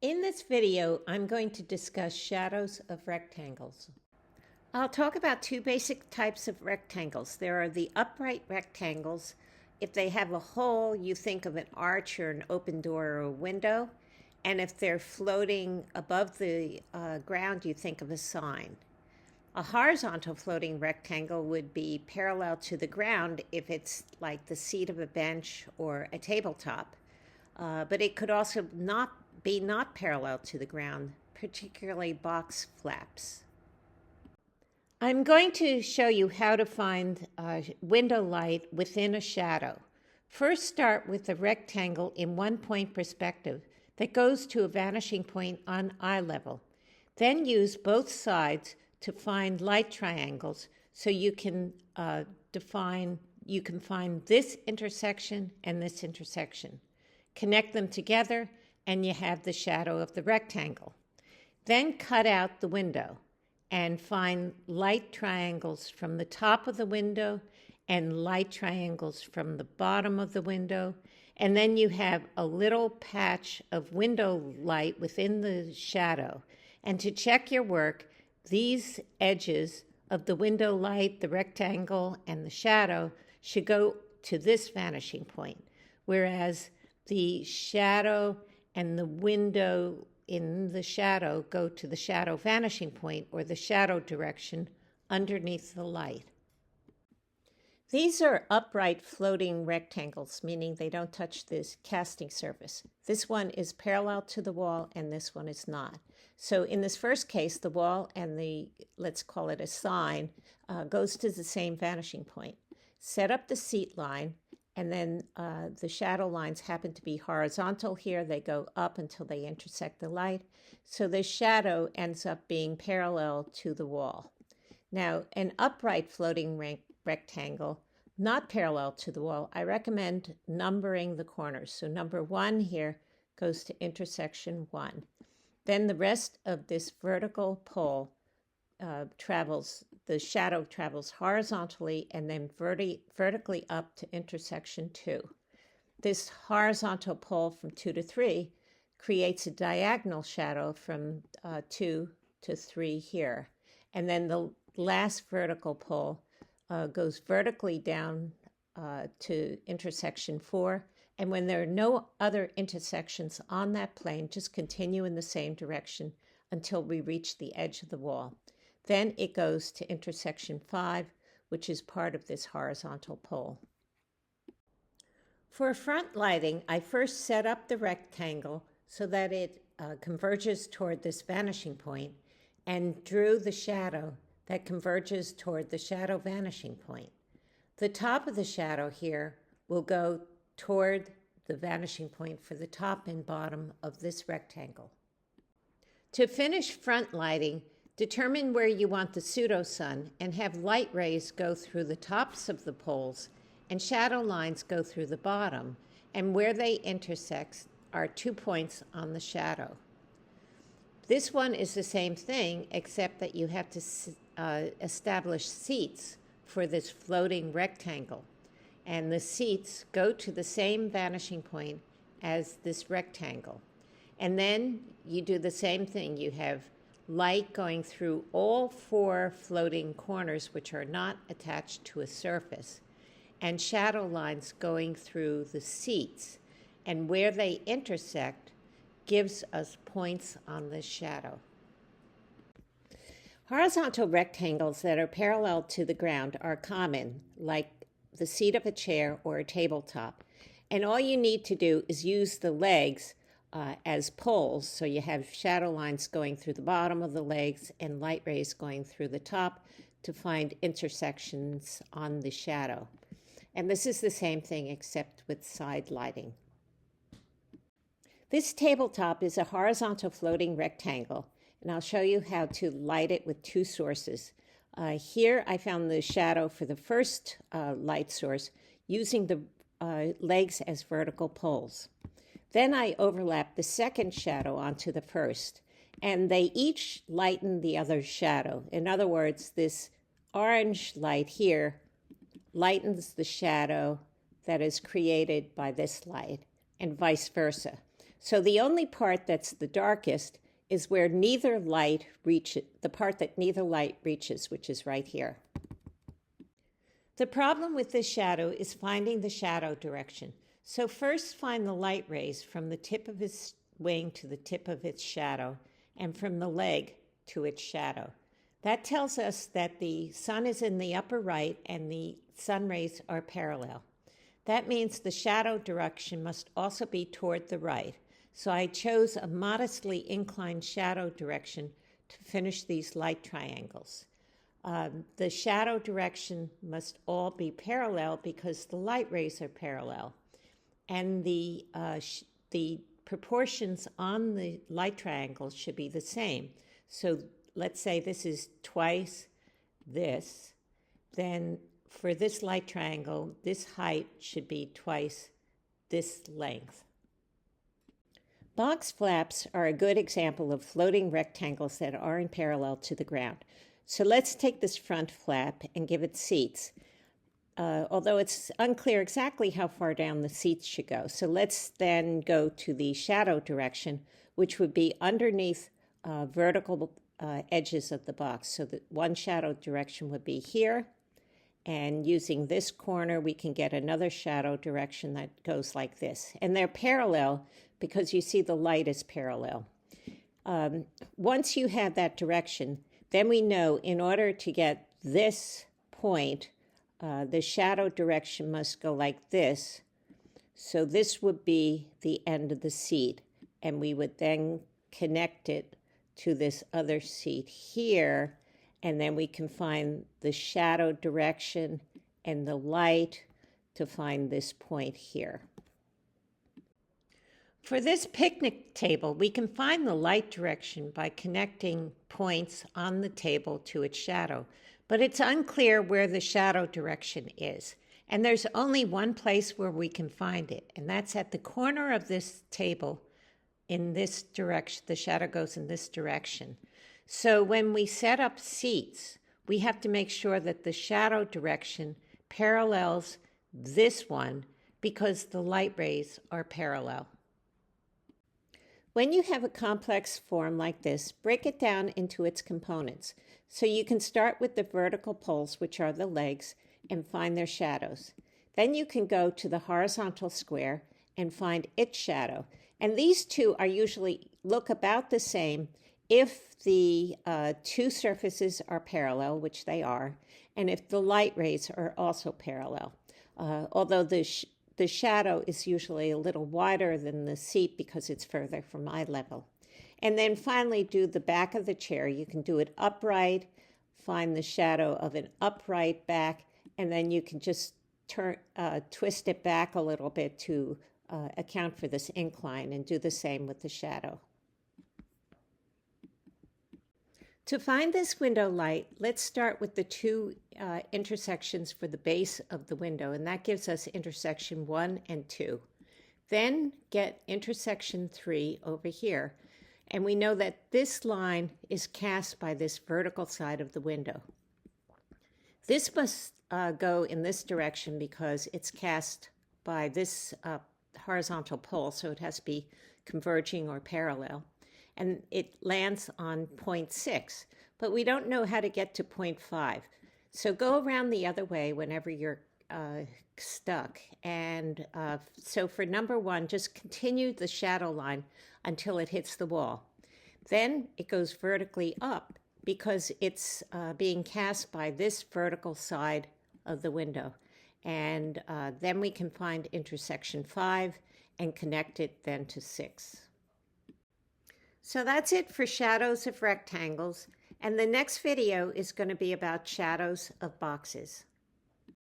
In this video, I'm going to discuss shadows of rectangles. I'll talk about two basic types of rectangles. There are the upright rectangles. If they have a hole, you think of an arch or an open door or a window. And if they're floating above the ground, you think of a sign. A horizontal floating rectangle would be parallel to the ground if it's like the seat of a bench or a tabletop. But it could also not parallel to the ground, particularly box flaps. I'm going to show you how to find window light within a shadow. First, start with a rectangle in one-point perspective that goes to a vanishing point on eye level. Then use both sides to find light triangles so you can find this intersection and this intersection. Connect them together and you have the shadow of the rectangle. Then cut out the window and find light triangles from the top of the window and light triangles from the bottom of the window. And then you have a little patch of window light within the shadow. And to check your work, these edges of the window light, the rectangle, and the shadow should go to this vanishing point, whereas the shadow and the window in the shadow go to the shadow vanishing point, or the shadow direction underneath the light. These are upright floating rectangles, meaning they don't touch this casting surface. This one is parallel to the wall and this one is not. So in this first case, the wall and the, let's call it a sign, goes to the same vanishing point. Set up the seat line, and then the shadow lines happen to be horizontal here. They go up until they intersect the light. So the shadow ends up being parallel to the wall. Now, an upright floating rectangle, not parallel to the wall, I recommend numbering the corners. So number 1 here goes to intersection 1. Then the rest of this vertical pole the shadow travels horizontally and then vertically up to intersection 2. This horizontal pole from 2 to 3 creates a diagonal shadow from 2 to 3 here. And then the last vertical pole goes vertically down to intersection 4. And when there are no other intersections on that plane, just continue in the same direction until we reach the edge of the wall. Then it goes to intersection 5, which is part of this horizontal pole. For front lighting, I first set up the rectangle so that it converges toward this vanishing point and drew the shadow that converges toward the shadow vanishing point. The top of the shadow here will go toward the vanishing point for the top and bottom of this rectangle. To finish front lighting, determine where you want the pseudo-sun and have light rays go through the tops of the poles and shadow lines go through the bottom, and where they intersect are 2 points on the shadow. This one is the same thing, except that you have to establish seats for this floating rectangle, and the seats go to the same vanishing point as this rectangle. And then you do the same thing. You have light going through all 4 floating corners, which are not attached to a surface, and shadow lines going through the seats. And where they intersect gives us points on the shadow. Horizontal rectangles that are parallel to the ground are common, like the seat of a chair or a tabletop. And all you need to do is use the legs as poles, so you have shadow lines going through the bottom of the legs and light rays going through the top to find intersections on the shadow. And this is the same thing except with side lighting. This tabletop is a horizontal floating rectangle, and I'll show you how to light it with 2 sources. Here I found the shadow for the first light source using the legs as vertical poles. Then I overlap the second shadow onto the first, and they each lighten the other's shadow. In other words, this orange light here lightens the shadow that is created by this light, and vice versa. So the only part that's the darkest is where neither light reaches, the part that neither light reaches, which is right here. The problem with this shadow is finding the shadow direction. So first find the light rays from the tip of his wing to the tip of its shadow, and from the leg to its shadow. That tells us that the sun is in the upper right and the sun rays are parallel. That means the shadow direction must also be toward the right. So I chose a modestly inclined shadow direction to finish these light triangles. The shadow direction must all be parallel because the light rays are parallel. And the proportions on the light triangles should be the same. So let's say this is twice this. Then for this light triangle, this height should be twice this length. Box flaps are a good example of floating rectangles that aren't parallel to the ground. So let's take this front flap and give it seats, although it's unclear exactly how far down the seats should go. So let's then go to the shadow direction, which would be underneath vertical edges of the box. So that one shadow direction would be here, and using this corner, we can get another shadow direction that goes like this. And they're parallel because you see the light is parallel. Once you have that direction, then we know in order to get this point, the shadow direction must go like this. So this would be the end of the seat, and we would then connect it to this other seat here, and then we can find the shadow direction and the light to find this point here. For this picnic table, we can find the light direction by connecting points on the table to its shadow, but it's unclear where the shadow direction is. And there's only one place where we can find it, and that's at the corner of this table in this direction. The shadow goes in this direction. So when we set up seats, we have to make sure that the shadow direction parallels this one because the light rays are parallel. When you have a complex form like this, break it down into its components. So you can start with the vertical poles, which are the legs, and find their shadows. Then you can go to the horizontal square and find its shadow. And these two are usually look about the same if the two surfaces are parallel, which they are, and if the light rays are also parallel. Although the shadow is usually a little wider than the seat because it's further from eye level. And then finally do the back of the chair. You can do it upright, find the shadow of an upright back, and then you can just twist it back a little bit to account for this incline, and do the same with the shadow. To find this window light, let's start with the two intersections for the base of the window, and that gives us intersection 1 and 2. Then get intersection 3 over here, and we know that this line is cast by this vertical side of the window. This must go in this direction because it's cast by this horizontal pole, so it has to be converging or parallel. And it lands on point 6, but we don't know how to get to point 5. So go around the other way whenever you're stuck. And so for number 1, just continue the shadow line until it hits the wall. Then it goes vertically up because it's being cast by this vertical side of the window. And then we can find intersection 5 and connect it then to 6. So that's it for shadows of rectangles, and the next video is going to be about shadows of boxes.